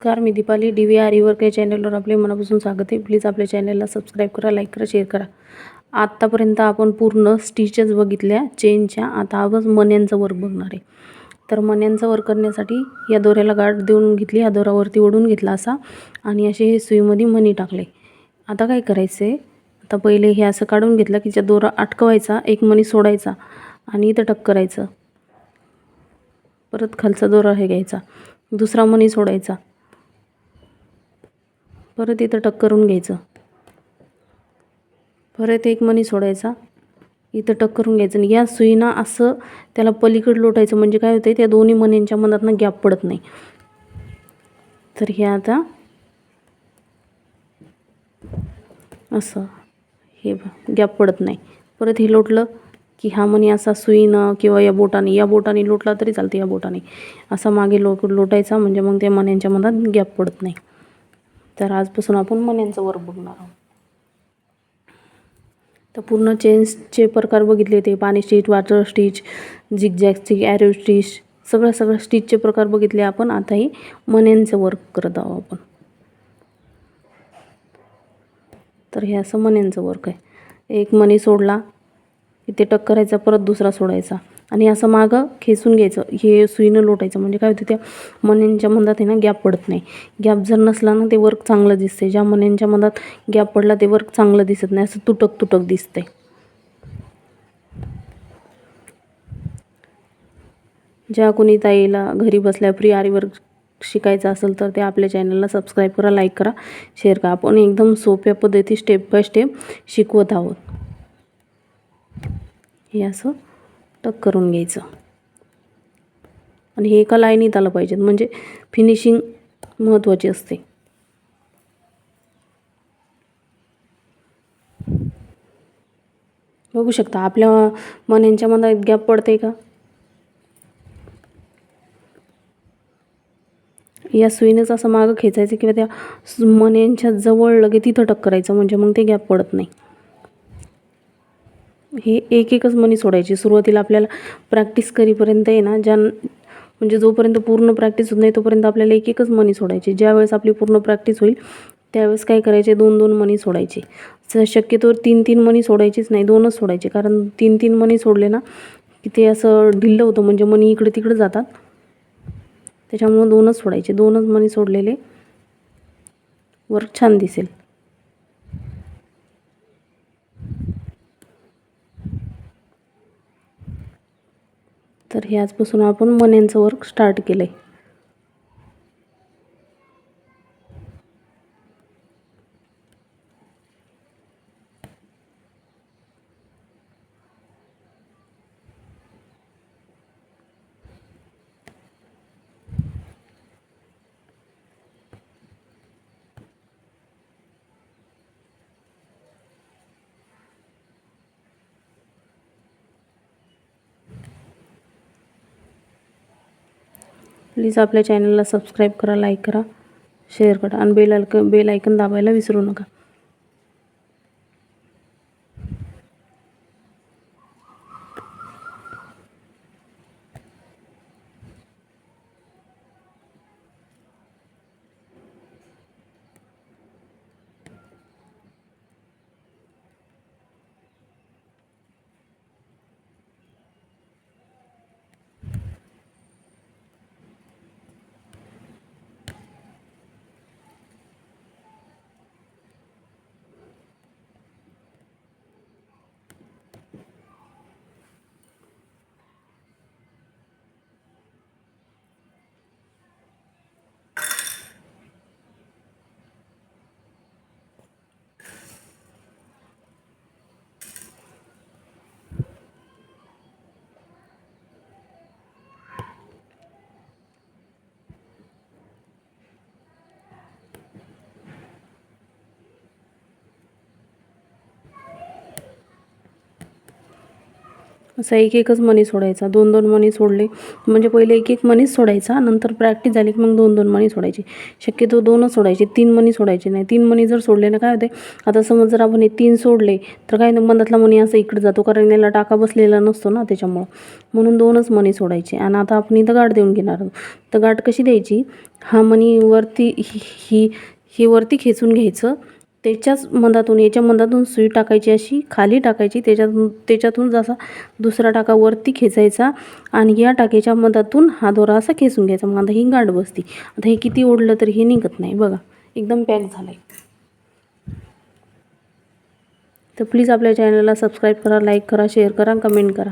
नमस्कार, मी Deepali DVR work या चॅनलवर आपले मनापासून स्वागत आहे. प्लीज आपल्या चॅनलला सबस्क्राईब करा, लाईक करा, शेअर करा. आत्तापर्यंत आपण पूर्ण स्टिचेस बघितल्या चेनच्या. आता आपण मण्यांचं वर्क बघणार आहे. तर मण्यांचं वर्क करण्यासाठी या दोऱ्याला गाठ देऊन घेतली, या दोऱ्यावरती ओढून घेतला असा आणि असे हे सुईमध्ये मणी टाकले. आता काय करायचं आहे, आता पहिले हे असं काढून घेतलं की दोरा अटकवायचा, एक मणी सोडायचा आणि इथं टक करायचं. परत खालचा दोरा हे घ्यायचा, दुसरा मणी सोडायचा, परत इथं टक करून घ्यायचं, परत एक मणी सोडायचा, इथं टक करून घ्यायचं आणि या सुईना असं त्याला पलीकडे लोटायचं. म्हणजे काय होतं, त्या दोन्ही मण्यांच्या मधातनं गॅप पडत नाही. तर हे आता असं हे गॅप पडत नाही. परत हे लोटलं की हा मणी असा सुईनं किंवा या बोटाने लोटला तरी चालते. या बोटाने असा मागे लोटायचा, म्हणजे मग त्या मण्यांच्या मधात गॅप पडत नाही. तर आजपासून आपण मण्यांचं वर्क बघणार आहोत. तर पूर्ण चेन्सचे प्रकार बघितले, ते पाणी stitch, water stitch, zigzag stitch, arrow stitch, सगळं स्टिचचे प्रकार बघितले आपण. आता ही मण्यांचं वर्क करत आहोत आपण. तर हे असं मण्यांचं वर्क आहे. एक मणी सोडला इथे टक करायचा, परत दुसरा सोडायचा आणि असं मागं खेचून घ्यायचं. हे सुईनं लोटायचं. म्हणजे काय होतं, त्या मण्यांच्या मधात आहे ना गॅप पडत नाही. गॅप जर नसला ना ते वर्क चांगलं दिसते. ज्या मण्यांच्या मधात गॅप पडला ते वर्क चांगलं दिसत नाही, असं तुटक तुटक दिसते. ज्या कोणी ताईला घरी बसल्या फ्री आरी वर्क शिकायचं असेल तर ते आपल्या चॅनलला सबस्क्राईब करा, लाईक करा, शेअर करा. आपण एकदम सोप्या पद्धती स्टेप बाय स्टेप शिकवत आहोत. हे असं टक करून घ्यायचं आणि हे एका लाईनीत आलं पाहिजे, म्हणजे फिनिशिंग महत्त्वाची असते. बघू शकता आपल्या मण्यांच्या मधात गॅप पडते का. या सुईनेच असं मागं खेचायचं किंवा त्या मण्यांच्या जवळ लगे तिथं टक करायचं, म्हणजे मग ते गॅप पडत नाही. हे एकच मणी सोडायची. सुरुवातीला आपल्याला प्रॅक्टिस करीपर्यंत आहे ना, म्हणजे जोपर्यंत पूर्ण प्रॅक्टिस होत नाही तोपर्यंत आपल्याला एकच मणी सोडायची. ज्यावेळेस आपली पूर्ण प्रॅक्टिस होईल त्यावेळेस काय करायचे, 2-2 मणी सोडायचे. शक्यतोवर 3-3 मणी सोडायचीच नाही, 2च सोडायचे. कारण 3-3 मणी सोडले ना की ते असं ढिल्लं होतं, म्हणजे मणी इकडे तिकडे जातात. त्याच्यामुळं 2च सोडायचे. 2च मणी सोडलेले वर्क छान दिसेल. तर हे आजपासून आपण मण्यांचं वर्क स्टार्ट केलं आहे. प्लीज आपल्या चॅनलला सबस्क्राईब करा, लाईक करा, शेअर करा आणि बेल आयकन दाबायला विसरू नका. असा एक एकच मणी सोडायचा, 2-2 मणी सोडले म्हणजे पहिले एक एक मणीच सोडायचा, नंतर प्रॅक्टिस झाली की मग 2-2 मणी सोडायचे. शक्यतो 2च सोडायचे, 3 मणी सोडायचे नाही. 3 मणी जर सोडले ना काय होते, आता समज जर आपण हे 3 सोडले तर काय ना मधातला मणी असं इकडे जातो, कारण याला टाका बसलेला नसतो ना त्याच्यामुळं, म्हणून 2च मणी सोडायचे. आणि आता आपण इथं गाठ देऊन घेणार आहोत. तर गाठ कशी द्यायची, हा मणी वरती ही वरती खेचून घ्यायचं, त्याच्याच मधातून याच्या मधातून सुई टाकायची, अशी खाली टाकायची, त्याच्यातून जसा दुसरा टाका वरती खेचायचा आणि या टाक्याच्या मधातून हा दोरा असा खेचून घ्यायचा. मग आता ही गाठ बसती. आता हे किती ओढलं तरी हे निघत नाही बघा, एकदम पॅक झालं आहे. तर प्लीज आपल्या चॅनलला सबस्क्राईब करा, लाईक करा, शेअर करा, कमेंट करा.